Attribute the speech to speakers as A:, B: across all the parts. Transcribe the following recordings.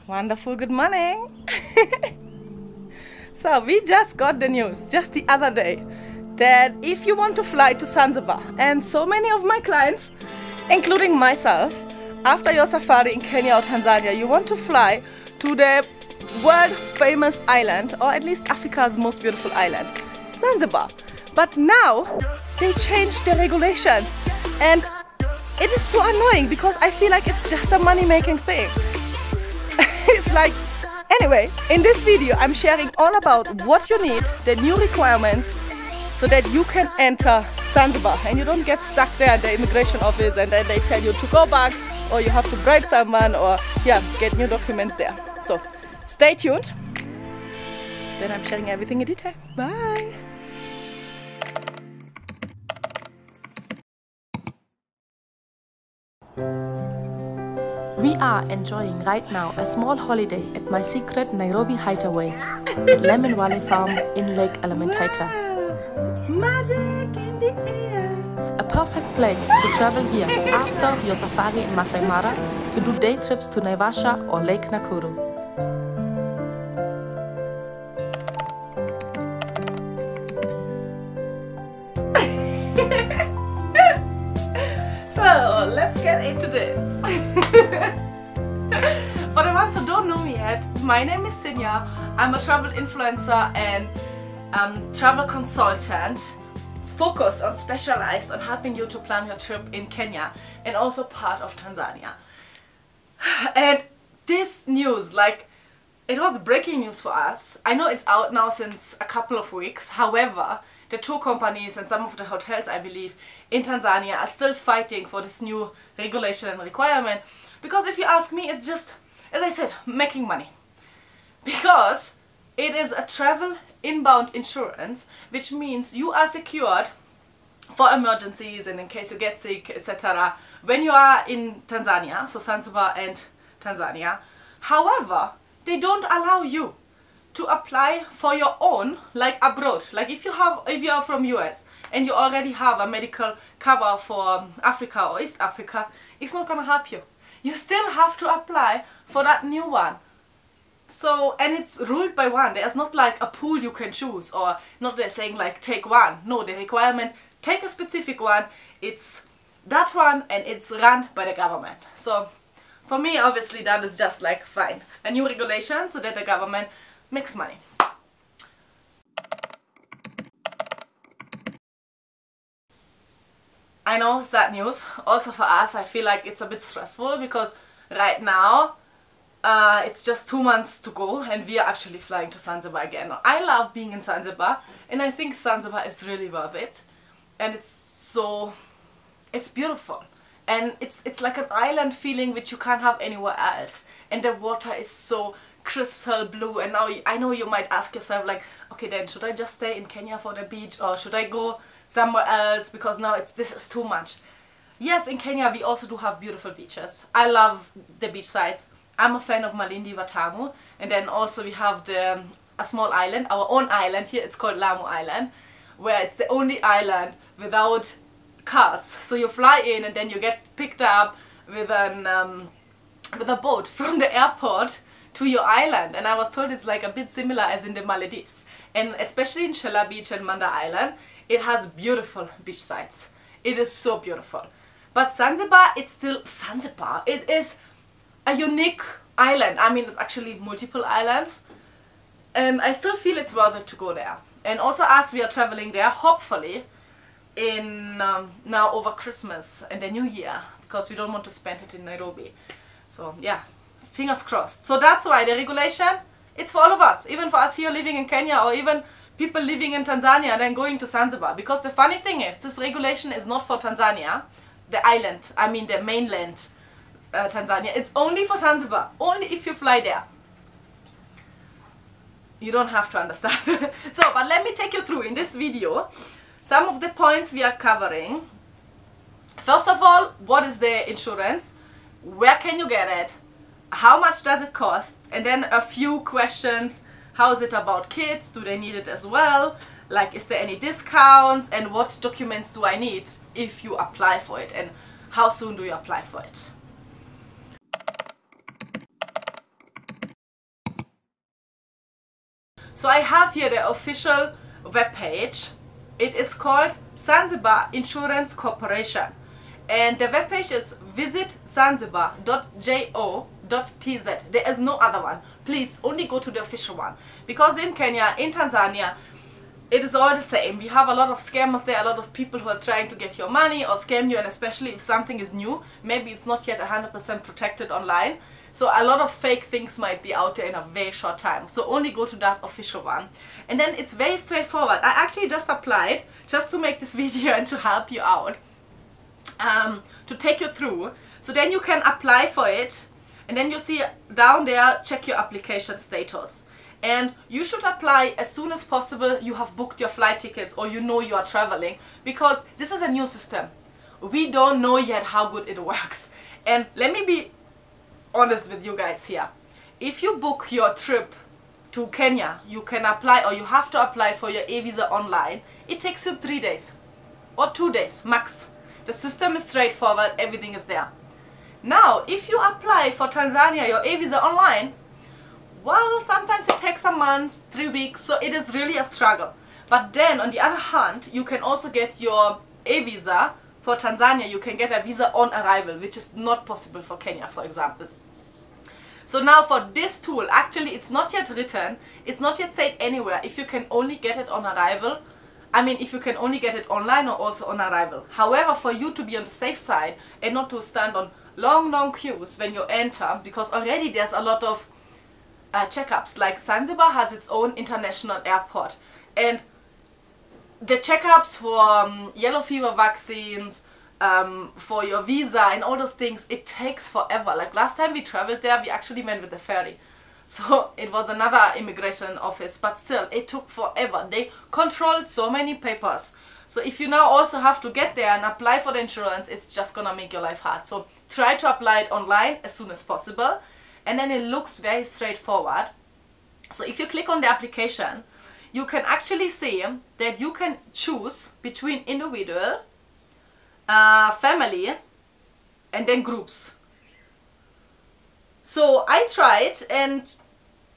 A: Wonderful, good morning. So we just got the news just the other day that if you want to fly to Zanzibar, and so many of my clients, including myself, after your safari in Kenya or Tanzania, you want to fly to the world famous island, or at least Africa's most beautiful island, Zanzibar. But now they changed the regulations, and it is so annoying because I feel like it's just a money-making thing. It's like, anyway, in this video I'm sharing all about what you need, the new requirements, so that you can enter Zanzibar and you don't get stuck there at the immigration office and then they tell you to go back, or you have to bribe someone, or yeah, get new documents there. So stay tuned, then I'm sharing everything in detail. Bye! We are enjoying right now a small holiday at my secret Nairobi hideaway at Lemon Valley Farm in Lake Elementaita. Magic in the air. A perfect place to travel here after your safari in Masai Mara to do day trips to Naivasha or Lake Nakuru. So let's get into this. For the ones who don't know me yet, my name is Sinja. I'm a travel influencer and travel consultant, focused on specialized on helping you to plan your trip in Kenya and also part of Tanzania. And this news, like, it was breaking news for us. I know it's out now since a couple of weeks. However, the tour companies and some of the hotels, I believe, in Tanzania are still fighting for this new regulation and requirement. Because if you ask me, it's just, as I said, making money. Because it is a travel inbound insurance, which means you are secured for emergencies and in case you get sick, etc. when you are in Tanzania, so Zanzibar and Tanzania. However, they don't allow you to apply for your own, like abroad. Like if you are from US and you already have a medical cover for Africa or East Africa, it's not gonna help you. You still have to apply for that new one. So, and it's ruled by one. There's not like a pool you can choose, or not they're saying like take one. No, the requirement, take a specific one. It's that one and it's run by the government. So for me, obviously that is just like fine. A new regulation so that the government makes money. I know it's sad news. Also for us, I feel like it's a bit stressful because right now it's just 2 months to go and we are actually flying to Zanzibar again. I love being in Zanzibar and I think Zanzibar is really worth it. And it's beautiful. And it's like an island feeling which you can't have anywhere else. And the water is so crystal blue, and now I know you might ask yourself like, okay, then should I just stay in Kenya for the beach or should I go somewhere else because now this is too much. Yes, in Kenya we also do have beautiful beaches. I love the beach sides. I'm a fan of Malindi, Watamu, and then also we have a small island, our own island here. It's called Lamu Island, where it's the only island without cars. So you fly in and then you get picked up with a boat from the airport to your island, and I was told it's like a bit similar as in the Maldives, and especially in Shella Beach and Manda Island it has beautiful beach sides. It is so beautiful. But Zanzibar, it's still Zanzibar. It is a unique island. I mean, it's actually multiple islands, and I still feel it's worth it to go there. And also as we are traveling there, hopefully in now over Christmas and the New Year, because we don't want to spend it in Nairobi. So yeah, fingers crossed. So that's why the regulation, it's for all of us, even for us here living in Kenya, or even people living in Tanzania and then going to Zanzibar. Because the funny thing is, this regulation is not for Tanzania, the island, I mean the mainland Tanzania. It's only for Zanzibar, only if you fly there. You don't have to understand. So, but let me take you through in this video some of the points we are covering. First of all, what is the insurance? Where can you get it? How much does it cost? And then a few questions. How is it about kids? Do they need it as well? Like, is there any discounts? And what documents do I need if you apply for it? And how soon do you apply for it? So I have here the official webpage. It is called Zanzibar Insurance Corporation. And the webpage is visitzanzibar.jo.tz. There is no other one. Please only go to the official one. Because in Kenya, in Tanzania, it is all the same. We have a lot of scammers there, a lot of people who are trying to get your money or scam you, and especially if something is new, maybe it's not yet 100% protected online. So a lot of fake things might be out there in a very short time. So only go to that official one. And then it's very straightforward. I actually just applied, just to make this video and to help you out, to take you through. So then you can apply for it, and then you see down there, check your application status. And you should apply as soon as possible you have booked your flight tickets or you know you are traveling, because this is a new system. We don't know yet how good it works. And let me be honest with you guys here. If you book your trip to Kenya, you can apply, or you have to apply for your A-visa online. It takes you 3 days or 2 days max. The system is straightforward, everything is there. Now, if you apply for Tanzania, your A-visa online, well, sometimes it takes a month, 3 weeks, so it is really a struggle. But then, on the other hand, you can also get your A-visa for Tanzania. You can get a visa on arrival, which is not possible for Kenya, for example. So now for this tool, actually it's not yet written, it's not yet said anywhere if you can only get it on arrival. I mean, if you can only get it online or also on arrival. However, for you to be on the safe side and not to stand on long queues when you enter, because already there's a lot of checkups. Like Zanzibar has its own international airport, and the checkups for yellow fever vaccines, for your visa and all those things, it takes forever. Like last time we traveled there, we actually went with the ferry, so it was another immigration office, but still it took forever. They controlled so many papers. So if you now also have to get there and apply for the insurance, it's just gonna make your life hard. So try to apply it online as soon as possible, and then it looks very straightforward. So if you click on the application, you can actually see that you can choose between individual, family, and then groups. So I tried, and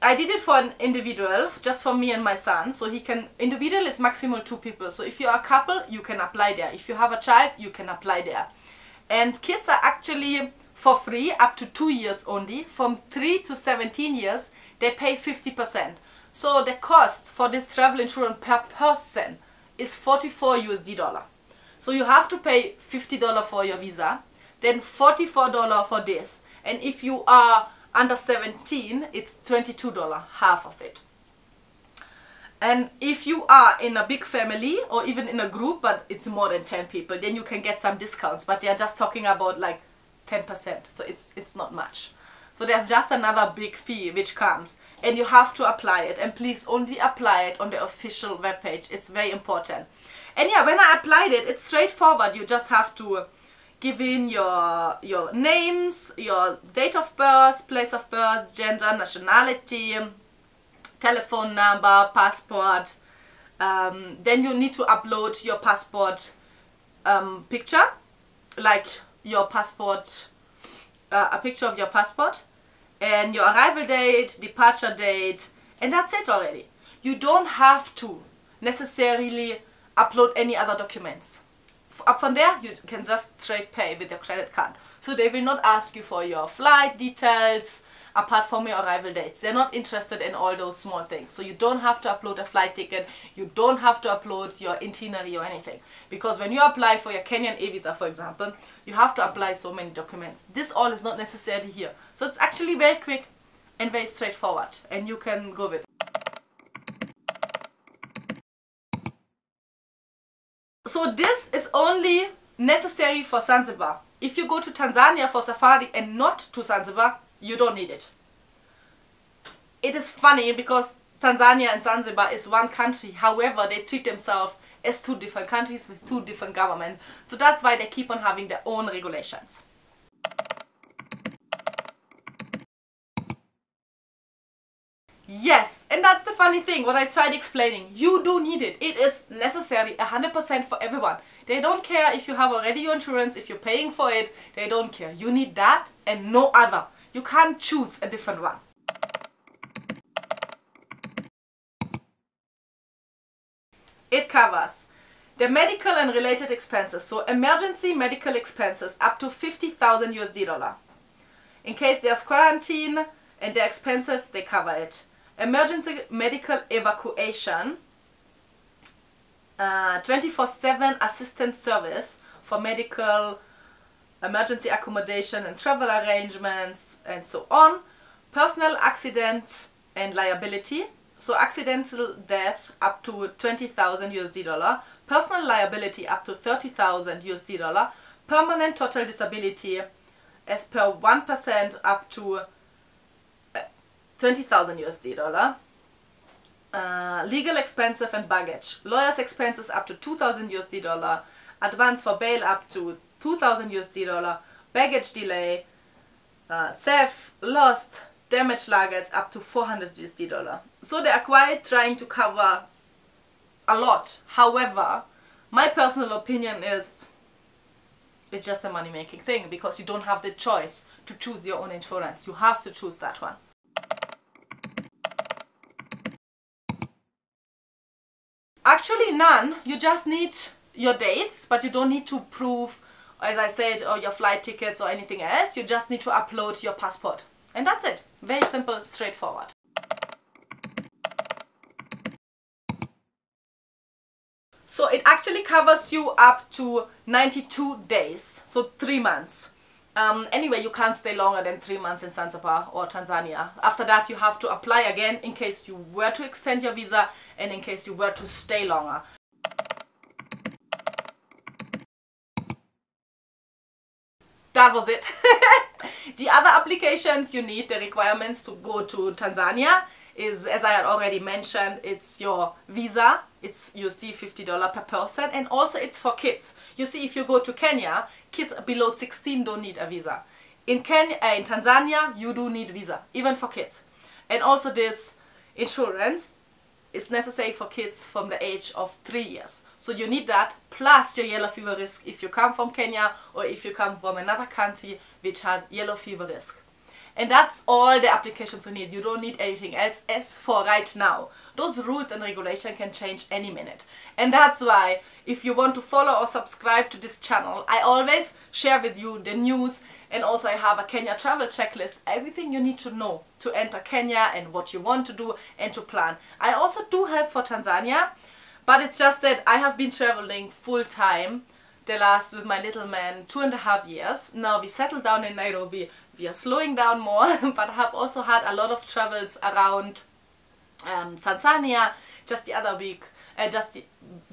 A: I did it for an individual, just for me and my son. So he can, individual is maximum 2 people. So if you're a couple, you can apply there. If you have a child, you can apply there. And kids are actually for free up to 2 years only. From 3 to 17 years, they pay 50%. So the cost for this travel insurance per person is $44. So you have to pay $50 for your visa, then $44 for this. And if you are under 17, it's $22, half of it. And if you are in a big family or even in a group, but it's more than 10 people, then you can get some discounts, but they are just talking about like 10%, so it's not much. So there's just another big fee which comes, and you have to apply it. And please only apply it on the official webpage. It's very important. And yeah, when I applied it, it's straightforward. You just have to give in your names, your date of birth, place of birth, gender, nationality, telephone number, passport. Then you need to upload your passport picture, like your passport, a picture of your passport, and your arrival date, departure date, and that's it already. You don't have to necessarily upload any other documents. Up from there, you can just straight pay with your credit card. So they will not ask you for your flight details, apart from your arrival dates. They're not interested in all those small things. So you don't have to upload a flight ticket, you don't have to upload your itinerary or anything. Because when you apply for your Kenyan A-visa, for example, you have to apply so many documents. This all is not necessarily here. So it's actually very quick and very straightforward, and you can go with it. So this is only necessary for Zanzibar. If you go to Tanzania for safari and not to Zanzibar, you don't need it. It is funny because Tanzania and Zanzibar is one country. However, they treat themselves as 2 different countries with 2 different governments. So that's why they keep on having their own regulations. Yes, and that's the funny thing, what I tried explaining. You do need it. It is necessary 100% for everyone. They don't care if you have already your insurance, if you're paying for it, they don't care. You need that and no other. You can't choose a different one. It covers the medical and related expenses, so emergency medical expenses up to 50,000 USD dollar. In case there's quarantine and they're expensive, they cover it. Emergency medical evacuation, 24/7 assistance service for medical emergency accommodation and travel arrangements and so on. Personal accident and liability, so accidental death up to 20,000 USD dollar, personal liability up to 30,000 USD dollar, permanent total disability as per 1% up to 20,000 USD dollar, legal expenses and baggage, lawyers expenses up to 2,000 USD dollar, advance for bail up to 2,000 USD dollar, baggage delay, theft, lost, damaged luggage up to 400 USD dollar. So they are quite trying to cover a lot. However, my personal opinion is it's just a money-making thing, because you don't have the choice to choose your own insurance. You have to choose that one. Actually none. You just need your dates, but you don't need to prove, as I said, or your flight tickets or anything else. You just need to upload your passport. And that's it. Very simple, straightforward. So it actually covers you up to 92 days, so 3 months. Anyway, you can't stay longer than 3 months in Zanzibar or Tanzania. After that, you have to apply again in case you were to extend your visa and in case you were to stay longer. That was it. The other applications you need, the requirements to go to Tanzania is, as I had already mentioned, it's your visa. It's USD $50 per person, and also it's for kids. You see, if you go to Kenya, kids below 16 don't need a visa. In Tanzania, you do need visa, even for kids. And also this insurance is necessary for kids from the age of 3 years. So you need that, plus your yellow fever risk if you come from Kenya or if you come from another country which had yellow fever risk. And that's all the applications you need. You don't need anything else as for right now. Those rules and regulations can change any minute. And that's why, if you want to follow or subscribe to this channel, I always share with you the news, and also I have a Kenya travel checklist, everything you need to know to enter Kenya and what you want to do and to plan. I also do help for Tanzania, but it's just that I have been traveling full time the last, with my little man, 2.5 years. Now we settled down in Nairobi. We are slowing down more, but I have also had a lot of travels around Tanzania. Just the other week, just the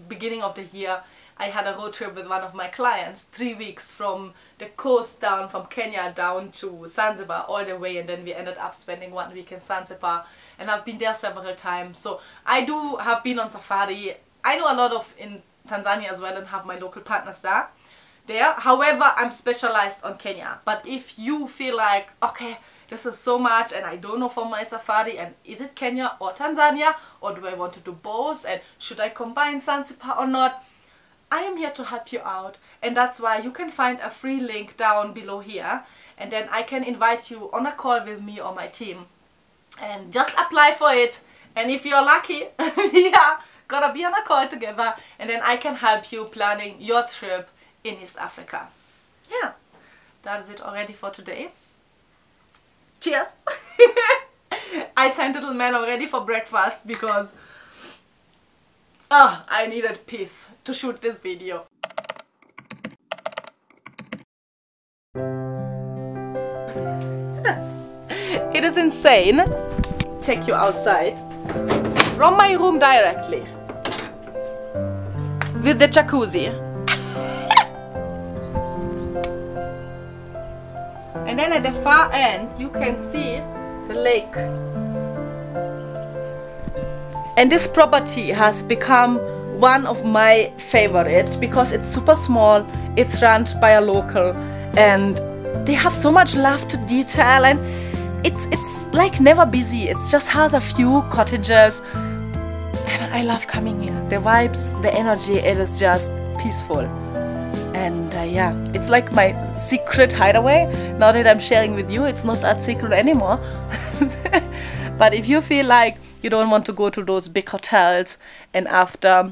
A: beginning of the year, I had a road trip with one of my clients, 3 weeks from the coast down, from Kenya down to Zanzibar all the way, and then we ended up spending 1 week in Zanzibar, and I've been there several times. So I do have been on safari. I know a lot of in Tanzania as well and have my local partners there. However, I'm specialized on Kenya. But if you feel like, okay, this is so much and I don't know for my safari, and is it Kenya or Tanzania, or do I want to do both, and should I combine Zanzibar or not, I am here to help you out. And that's why you can find a free link down below here, and then I can invite you on a call with me or my team and just apply for it. And if you're lucky, we are gonna be on a call together, and then I can help you planning your trip in East Africa. Yeah, that is it already for today. Cheers! I sent little man already for breakfast because I needed peace to shoot this video. It is insane. Take you outside from my room directly with the jacuzzi. And then at the far end you can see the lake. And this property has become one of my favorites because it's super small, it's run by a local, and they have so much love to detail, and it's like never busy. It just has a few cottages, and I love coming here. The vibes, the energy, it is just peaceful. And yeah, it's like my secret hideaway. Now that I'm sharing with you, it's not that secret anymore. But if you feel like you don't want to go to those big hotels, and after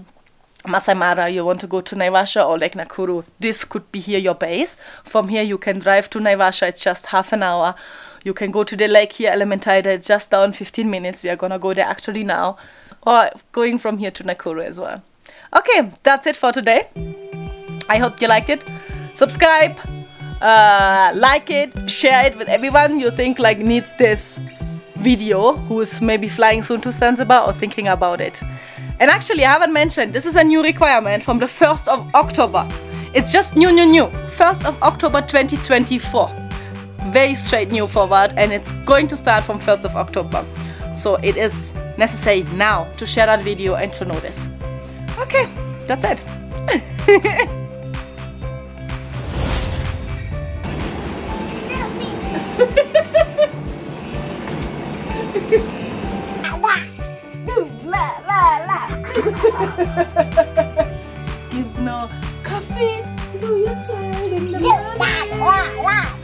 A: Masai Mara, you want to go to Naivasha or Lake Nakuru, this could be here your base. From here you can drive to Naivasha, it's just half an hour. You can go to the lake here, Elementaida, it's just down 15 minutes. We are gonna go there actually now. Or going from here to Nakuru as well. Okay, that's it for today. I hope you liked it. Subscribe, like it, share it with everyone you think like needs this video, who's maybe flying soon to Zanzibar or thinking about it. And actually, I haven't mentioned, this is a new requirement from the 1st of October. It's just new. 1st of October 2024. Very straight new forward, and it's going to start from 1st of October. So it is necessary now to share that video and to know this. Okay, that's it. Give no coffee to your child in the morning.